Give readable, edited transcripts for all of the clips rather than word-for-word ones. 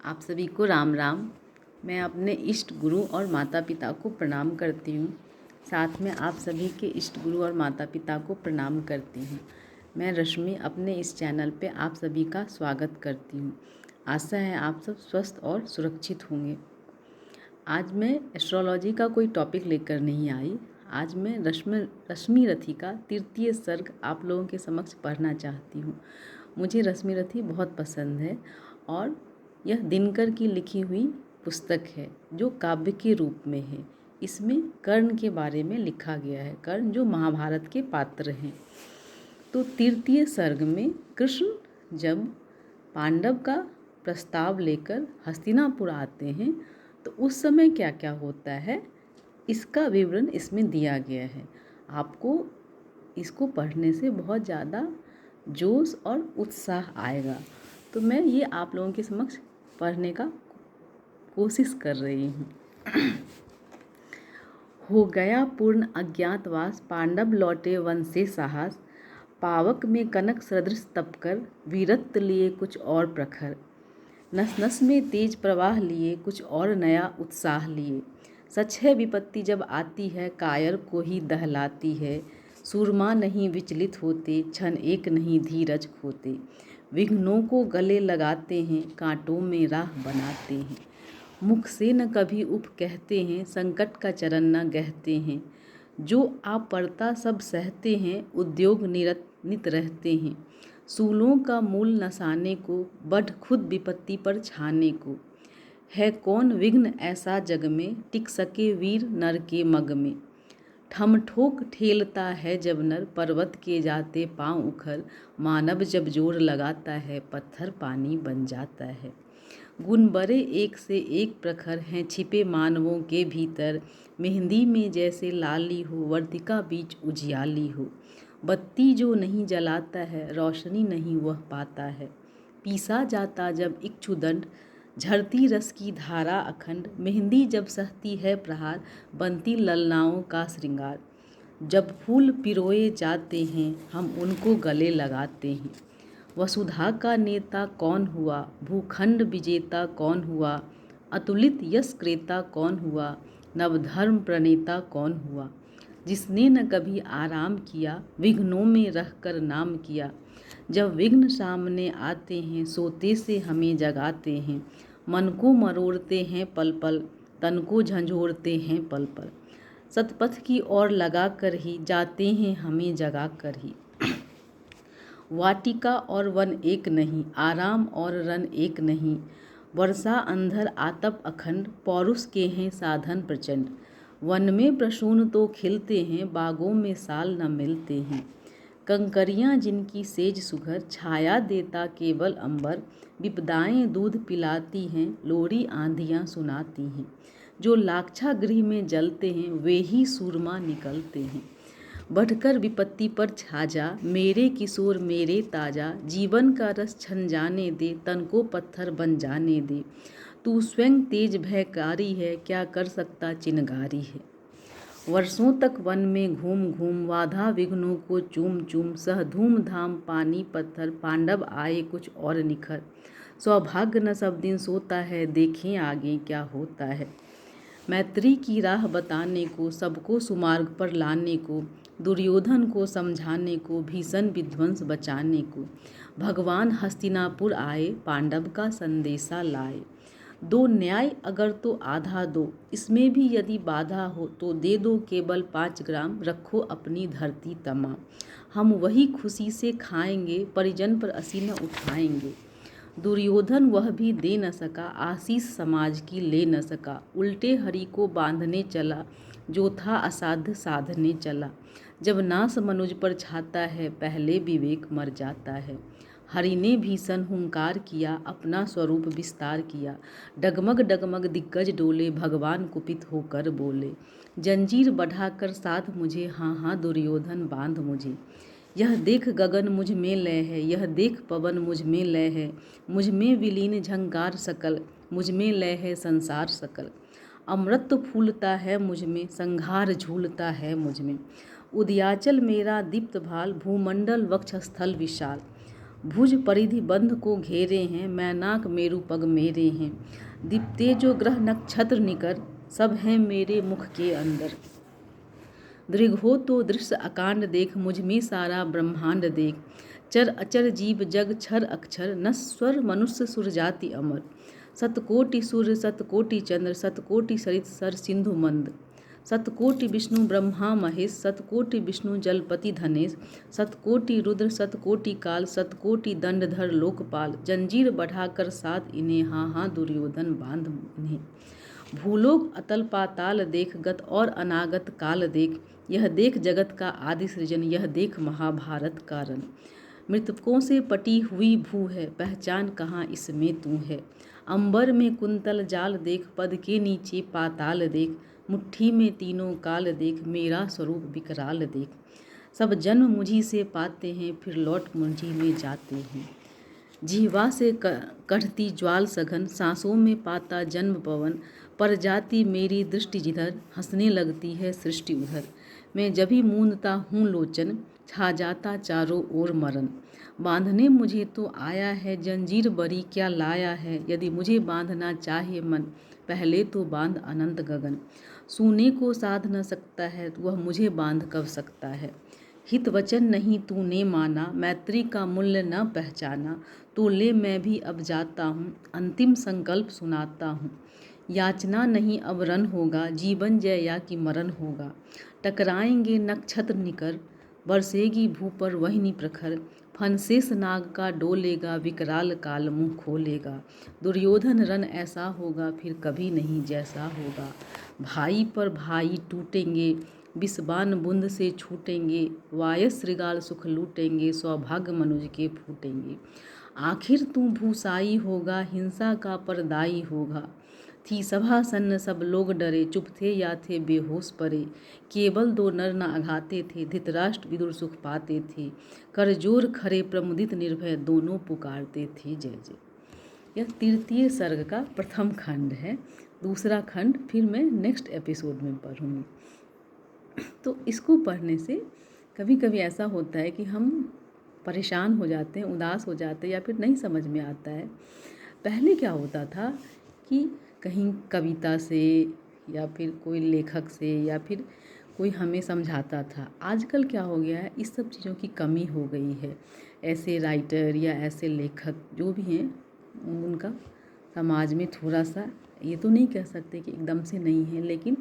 आप सभी को राम राम। मैं अपने इष्ट गुरु और माता पिता को प्रणाम करती हूँ। साथ में आप सभी के इष्ट गुरु और माता पिता को प्रणाम करती हूँ। मैं रश्मि अपने इस चैनल पे आप सभी का स्वागत करती हूँ। आशा है आप सब स्वस्थ और सुरक्षित होंगे। आज मैं एस्ट्रोलॉजी का कोई टॉपिक लेकर नहीं आई। आज मैं रश्मि रथी का तृतीय सर्ग आप लोगों के समक्ष पढ़ना चाहती हूँ। मुझे रश्मि रथी बहुत पसंद है और यह दिनकर की लिखी हुई पुस्तक है जो काव्य के रूप में है। इसमें कर्ण के बारे में लिखा गया है, कर्ण जो महाभारत के पात्र हैं। तो तृतीय सर्ग में कृष्ण जब पांडव का प्रस्ताव लेकर हस्तिनापुर आते हैं तो उस समय क्या क्या होता है इसका विवरण इसमें दिया गया है। आपको इसको पढ़ने से बहुत ज़्यादा जोश और उत्साह आएगा। तो मैं ये आप लोगों के समक्ष पढ़ने का कोशिश कर रही हूँ। हो गया पूर्ण अज्ञातवास, पांडव लौटे वन से साहस। पावक में कनक सदृश तप कर, वीरत्व लिए कुछ और प्रखर। नस नस में तेज प्रवाह लिए, कुछ और नया उत्साह लिए। सच है विपत्ति जब आती है, कायर को ही दहलाती है। सूरमा नहीं विचलित होते, क्षण एक नहीं धीरज खोते। विघ्नों को गले लगाते हैं, कांटों में राह बनाते हैं। मुख से न कभी उप कहते हैं, संकट का चरण न गहते हैं। जो आप पड़ता सब सहते हैं, उद्योग नित रहते हैं। सूलों का मूल नसाने को, बढ़ खुद विपत्ति पर छाने को। है कौन विघ्न ऐसा जग में, टिक सके वीर नर के मग में। ठम ठोक ठेलता है जब नर, पर्वत के जाते पांव उखर। मानव जब जोर लगाता है, पत्थर पानी बन जाता है। गुण बड़े एक से एक प्रखर हैं, छिपे मानवों के भीतर। मेहंदी में जैसे लाली हो, वर्तिका बीच उजियाली हो। बत्ती जो नहीं जलाता है, रोशनी नहीं वह पाता है। पीसा जाता जब इक्षुदंड, झरती रस की धारा अखंड। मेहंदी जब सहती है प्रहार, बनती ललनाओं का श्रृंगार। जब फूल पिरोए जाते हैं, हम उनको गले लगाते हैं। वसुधा का नेता कौन हुआ, भूखंड विजेता कौन हुआ। अतुलित यश क्रेता कौन हुआ, नवधर्म प्रणेता कौन हुआ। जिसने न कभी आराम किया, विघ्नों में रहकर नाम किया। जब विघ्न सामने आते हैं, सोते से हमें जगाते हैं। मन को मरोड़ते हैं पल पल, तन को झंझोड़ते हैं पल पल। सतपथ की ओर लगा कर ही, जाते हैं हमें जगा कर ही। वाटिका और वन एक नहीं, आराम और रन एक नहीं। वर्षा अंधर आतप अखंड, पौरुष के हैं साधन प्रचंड। वन में प्रसून तो खिलते हैं, बागों में साल न मिलते हैं। कंकरियाँ जिनकी सेज सुघर, छाया देता केवल अंबर। विपदाएं दूध पिलाती हैं, लोरी आंधियाँ सुनाती हैं। जो लाक्षागृह में जलते हैं, वे ही सूरमा निकलते हैं। बढ़कर विपत्ति पर छा जा, मेरे किशोर मेरे ताजा। जीवन का रस छन जाने दे, तन को पत्थर बन जाने दे। तू स्वयं तेज भयकारी है, क्या कर सकता चिनगारी है। वर्षों तक वन में घूम घूम, बाधा विघ्नों को चूम चूम। सह धूम धाम पानी पत्थर, पांडव आए कुछ और निखर। सौभाग्य न सब दिन सोता है, देखें आगे क्या होता है। मैत्री की राह बताने को, सबको सुमार्ग पर लाने को। दुर्योधन को समझाने को, भीषण विध्वंस बचाने को। भगवान हस्तिनापुर आए, पांडव का संदेशा लाए। दो न्याय अगर तो आधा दो, इसमें भी यदि बाधा हो तो दे दो केवल 5 ग्राम। रखो अपनी धरती तमाम, हम वही खुशी से खाएंगे, परिजन पर असी न उठाएंगे। दुर्योधन वह भी दे न सका, आशीष समाज की ले न सका। उल्टे हरि को बांधने चला, जो था असाध्य साधने चला। जब नास मनुज पर छाता है, पहले विवेक मर जाता है। हरि ने भीषण हुंकार किया, अपना स्वरूप विस्तार किया। डगमग डगमग दिग्गज डोले, भगवान कुपित होकर बोले। जंजीर बढ़ाकर साध मुझे, हाँ हाँ दुर्योधन बांध मुझे। यह देख गगन मुझ में लय है, यह देख पवन मुझ में लय है। मुझ में विलीन झंकार सकल, मुझ में लय है संसार सकल। अमृत फूलता है मुझ में, संघार झूलता है मुझ में। उदयाचल मेरा दीप्त भाल, भूमंडल वक्षस्थल विशाल। भुज परिधि बंध को घेरे हैं, मैनाक मेरु पग मेरे हैं। दीप्ते जो ग्रह नक्षत्र निकर, सब हैं मेरे मुख के अंदर। दृघ हो तो दृश्य अकांड देख, मुझ में सारा ब्रह्मांड देख। चर अचर जीव जग छर अक्षर, नस्वर मनुष्य सुर जाति अमर। सतकोटि सूर्य सतकोटि चंद्र, सतकोटि सरित सर सिंधु मंद। सतकोटि विष्णु ब्रह्मा महेश, सतकोटि विष्णु जलपति धनेश। सतकोटि रुद्र सतकोटि काल, सतकोटि दंडधर लोकपाल। जंजीर बढ़ाकर साथ इन्हें, हाँ हाँ दुर्योधन बांध इन्हें। भूलोक अतल पाताल देख, गत और अनागत काल देख। यह देख जगत का आदि सृजन, यह देख महाभारत का रण। मृतकों से पटी हुई भू है, पहचान कहाँ इसमें तू है। अंबर में कुंतल जाल देख, पद के नीचे पाताल देख। मुट्ठी में तीनों काल देख, मेरा स्वरूप विकराल देख। सब जन्म मुझी से पाते हैं, फिर लौट मुझी में जाते हैं। जिह्वा से कढ़ती ज्वाल सघन, सांसों में पाता जन्म पवन। पर जाती मेरी दृष्टि जिधर, हंसने लगती है सृष्टि उधर। मैं जभी मूंदता हूँ लोचन, छा जाता चारों ओर मरण। बांधने मुझे तो आया है, जंजीर बरी क्या लाया है। यदि मुझे बांधना चाहे मन, पहले तो बांध अनंत गगन। सूने को साध न सकता है, वह मुझे बांध कब सकता है। हित वचन नहीं तूने माना, मैत्री का मूल्य न पहचाना। तो ले मैं भी अब जाता हूँ, अंतिम संकल्प सुनाता हूँ। याचना नहीं अब रण होगा, जीवन जय या कि मरण होगा। टकराएंगे नक्षत्र निकर, बरसेगी भू पर वहनी प्रखर। फनशेष नाग का डोलेगा, विकराल काल मुँह खोलेगा। दुर्योधन रण ऐसा होगा, फिर कभी नहीं जैसा होगा। भाई पर भाई टूटेंगे, विषबान बूंद से छूटेंगे। वायस श्रृगाल सुख लूटेंगे, सौभाग्य मनुज के फूटेंगे। आखिर तू भूसाई होगा, हिंसा का परदाई होगा। थी सभा सन्न सब लोग डरे, चुप थे या थे बेहोश पड़े। केवल दो नर न अघाते थे, धृतराष्ट्र विदुर सुख पाते थे। करजोर खरे प्रमुदित निर्भय, दोनों पुकारते थे जय जय। यह तृतीय सर्ग का प्रथम खंड है। दूसरा खंड फिर मैं नेक्स्ट एपिसोड में पढ़ूँगी। तो इसको पढ़ने से कभी कभी ऐसा होता है कि हम परेशान हो जाते हैं, उदास हो जाते हैं, या फिर नहीं समझ में आता है। पहले क्या होता था कि कहीं कविता से या फिर कोई लेखक से या फिर कोई हमें समझाता था। आजकल क्या हो गया है, इस सब चीज़ों की कमी हो गई है। ऐसे राइटर या ऐसे लेखक जो भी हैं, उनका समाज में थोड़ा सा, ये तो नहीं कह सकते कि एकदम से नहीं है, लेकिन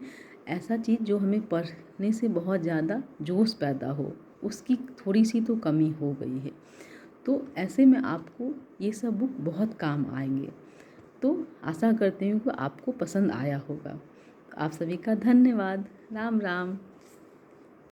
ऐसा चीज़ जो हमें पढ़ने से बहुत ज़्यादा जोश पैदा हो, उसकी थोड़ी सी तो कमी हो गई है। तो ऐसे में आपको ये सब बुक बहुत काम आएंगे। तो आशा करती हूँ कि आपको पसंद आया होगा। आप सभी का धन्यवाद। राम राम।